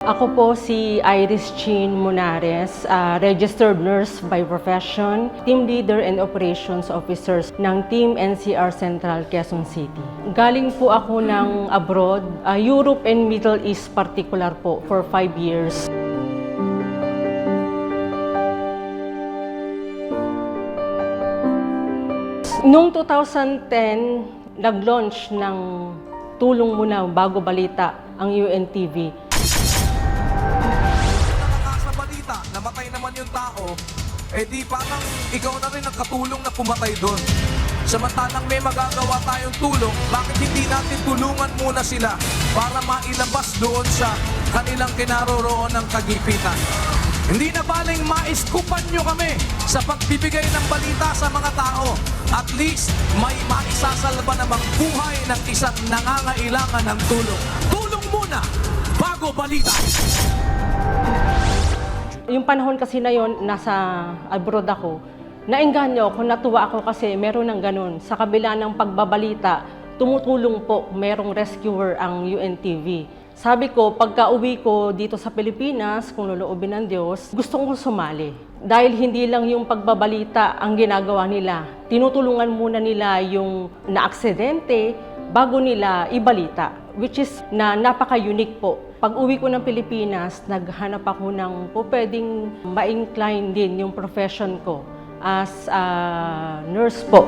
Ako po si Iris Chin Munares, registered nurse by profession, team leader and operations officers ng Team NCR Central Quezon City. Galing po ako ng abroad, Europe and Middle East particular po, for 5 years. Noong 2010, nag-launch ng Tulong Muna Bago Balita ang UNTV. Namatay naman yung tao, di parang ikaw na rin ang katulong na pumatay doon. Samantalang may magagawa tayong tulong, bakit hindi natin tulungan muna sila para mailabas doon sa kanilang kinaroroon ng kagipitan? Hindi na baling maiskupan nyo kami sa pagbibigay ng balita sa mga tao. At least may maisasalba namang buhay ng isang nangangailangan ng tulong. Tulong muna bago balita! Yung panahon kasi na yon, nasa abroad ako, naengganyo ako, natuwa ako kasi meron ng ganun. Sa kabila ng pagbabalita, tumutulong po, merong rescuer ang UNTV. Sabi ko, pagka uwi ko dito sa Pilipinas, kung loloobin ng Diyos, gusto kong sumali. Dahil hindi lang yung pagbabalita ang ginagawa nila. Tinutulungan muna nila yung naaksidente bago nila ibalita, which is na napaka-unique po. Pag uwi ko ng Pilipinas, naghanap ako ng pwedeng ma-incline din yung profession ko as a nurse po.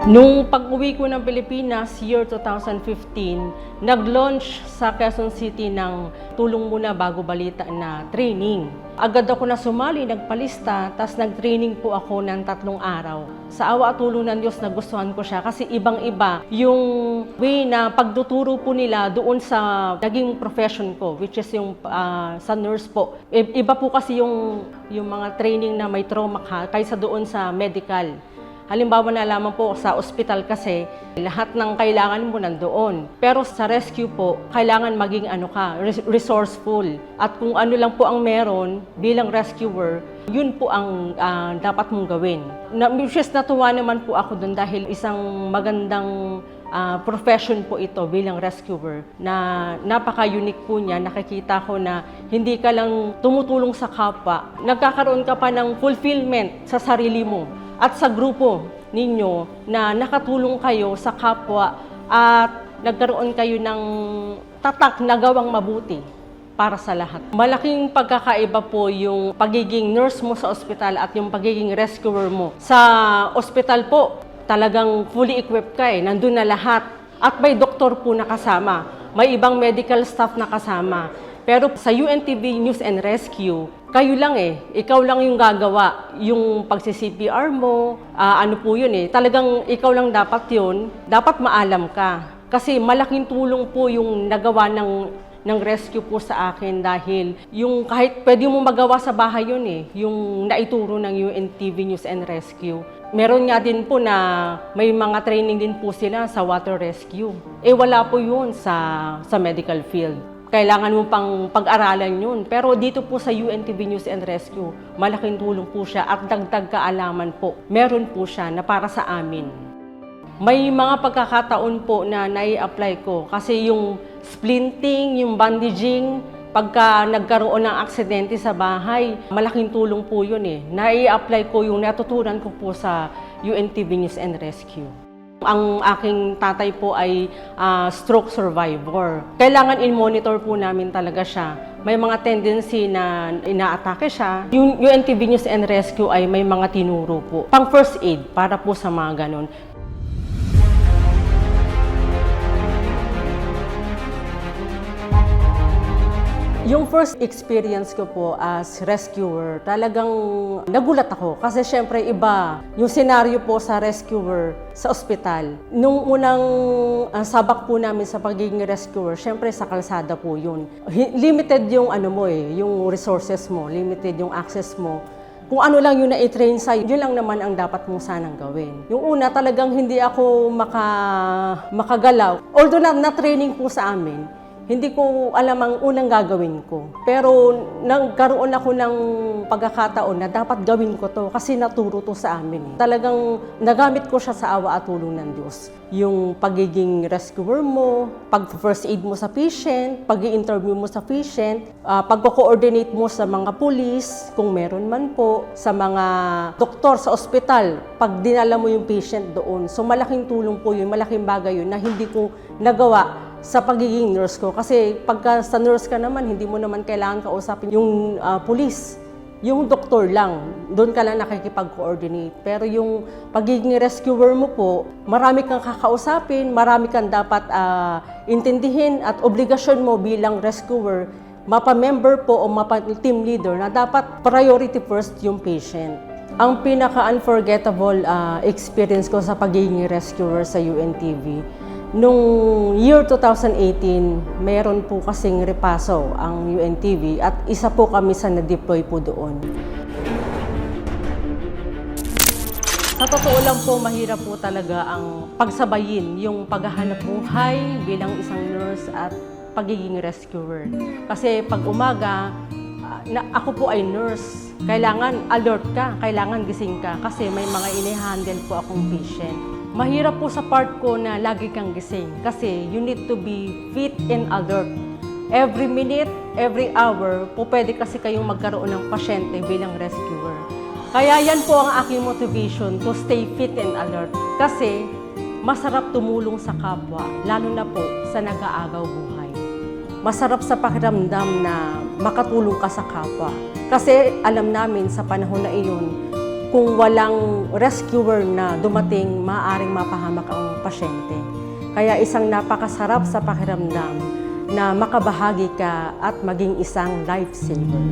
Nung pag-uwi ko ng Pilipinas, year 2015, nag-launch sa Quezon City ng Tulong Muna Bago Balita na training. Agad ako na sumali, nagpalista, tas nag-training po ako ng 3 araw. Sa awa at tulong ng Diyos, nagustuhan ko siya kasi ibang-iba yung way na pagtuturo po nila doon sa naging profession ko, which is yung sa nurse po. Iba po kasi yung mga training na may trauma kaysa doon sa medical. Halimbawa na lamang po sa ospital kasi lahat ng kailangan mo nandoon. Pero sa rescue po, kailangan maging resourceful. At kung ano lang po ang meron bilang rescuer, yun po ang dapat mong gawin. Natuwa naman po ako doon dahil isang magandang profession po ito bilang rescuer na napaka-unique po niya. Nakikita ko na hindi ka lang tumutulong sa kapwa, nagkakaroon ka pa ng fulfillment sa sarili mo at sa grupo ninyo na nakatulong kayo sa kapwa at nagkaroon kayo ng tatak na gawang mabuti para sa lahat. Malaking pagkakaiba po yung pagiging nurse mo sa ospital at yung pagiging rescuer mo. Sa ospital po, talagang fully equipped ka nandun na lahat at may doktor po na kasama, may ibang medical staff na kasama. Pero sa UNTV News and Rescue, kayo lang ikaw lang yung gagawa, yung pagsi-CPR mo, ano po yun talagang ikaw lang dapat yun, dapat maalam ka. Kasi malaking tulong po yung nagawa ng rescue po sa akin dahil yung kahit pwede mo magawa sa bahay yun yung naituro ng UNTV News and Rescue. Meron nga din po na may mga training din po sila sa water rescue. Wala po yun sa medical field. Kailangan mo pang pag-aralan yun. Pero dito po sa UNTV News and Rescue, malaking tulong po siya at dagdag kaalaman po. Meron po siya na para sa amin. May mga pagkakataon po na nai-apply ko kasi yung splinting, yung bandaging, pagka nagkaroon ng aksidente sa bahay, malaking tulong po yun Nai-apply ko yung natutunan ko po sa UNTV News and Rescue. Ang aking tatay po ay stroke survivor. Kailangan in-monitor po namin talaga siya. May mga tendency na inaatake siya. Yung UNTV News and Rescue ay may mga tinuro po. Pang first aid para po sa mga ganun. Yung first experience ko po as rescuer, talagang nagulat ako. Kasi syempre iba yung senaryo po sa rescuer sa ospital. Nung unang sabak po namin sa pagiging rescuer, syempre sa kalsada po yun. Limited yung yung resources mo, limited yung access mo. Kung ano lang yung na-train sa'yo, yun lang naman ang dapat mong sanang gawin. Yung una, talagang hindi ako makagalaw. Although na-training po sa amin, Hindi ko alam ang unang gagawin ko. Pero nagkaroon ako ng pagkakataon na dapat gawin ko to kasi naturo to sa amin. Talagang nagamit ko siya sa awa at tulong ng Diyos. Yung pagiging rescuer mo, pag-first aid mo sa patient, pag-i-interview mo sa patient, pag-coordinate mo sa mga pulis, kung meron man po, sa mga doktor sa ospital, pag dinala mo yung patient doon. So malaking tulong po yun, malaking bagay yun na hindi ko nagawa sa pagiging nurse ko. Kasi pagka sa nurse ka naman, hindi mo naman kailangan kausapin yung pulis. Yung doktor lang, doon ka lang nakikipag-coordinate. Pero yung pagiging rescuer mo po, marami kang kakausapin, marami kang dapat intindihin at obligasyon mo bilang rescuer, mapa-member po o mapa-team leader na dapat priority first yung patient. Ang pinaka-unforgettable experience ko sa pagiging rescuer sa UNTV, nung year 2018, meron po kasing repaso ang UNTV at isa po kami sa na-deploy po doon. Sa totoo lang po, mahirap po talaga ang pagsabayin yung paghahanap buhay bilang isang nurse at pagiging rescuer. Kasi pag umaga, ako po ay nurse, kailangan alert ka, kailangan gising ka kasi may mga ini-handle po akong patient. Mahirap po sa part ko na lagi kang gising kasi you need to be fit and alert. Every minute, every hour, po pwede kasi kayong magkaroon ng pasyente bilang rescuer. Kaya yan po ang aking motivation to stay fit and alert. Kasi masarap tumulong sa kapwa, lalo na po sa nag-aagaw buhay. Masarap sa pakiramdam na makatulong ka sa kapwa. Kasi alam namin sa panahon na iyon, kung walang rescuer na dumating, maaaring mapahamak ang pasyente. Kaya isang napakasarap sa pakiramdam na makabahagi ka at maging isang lifesaver.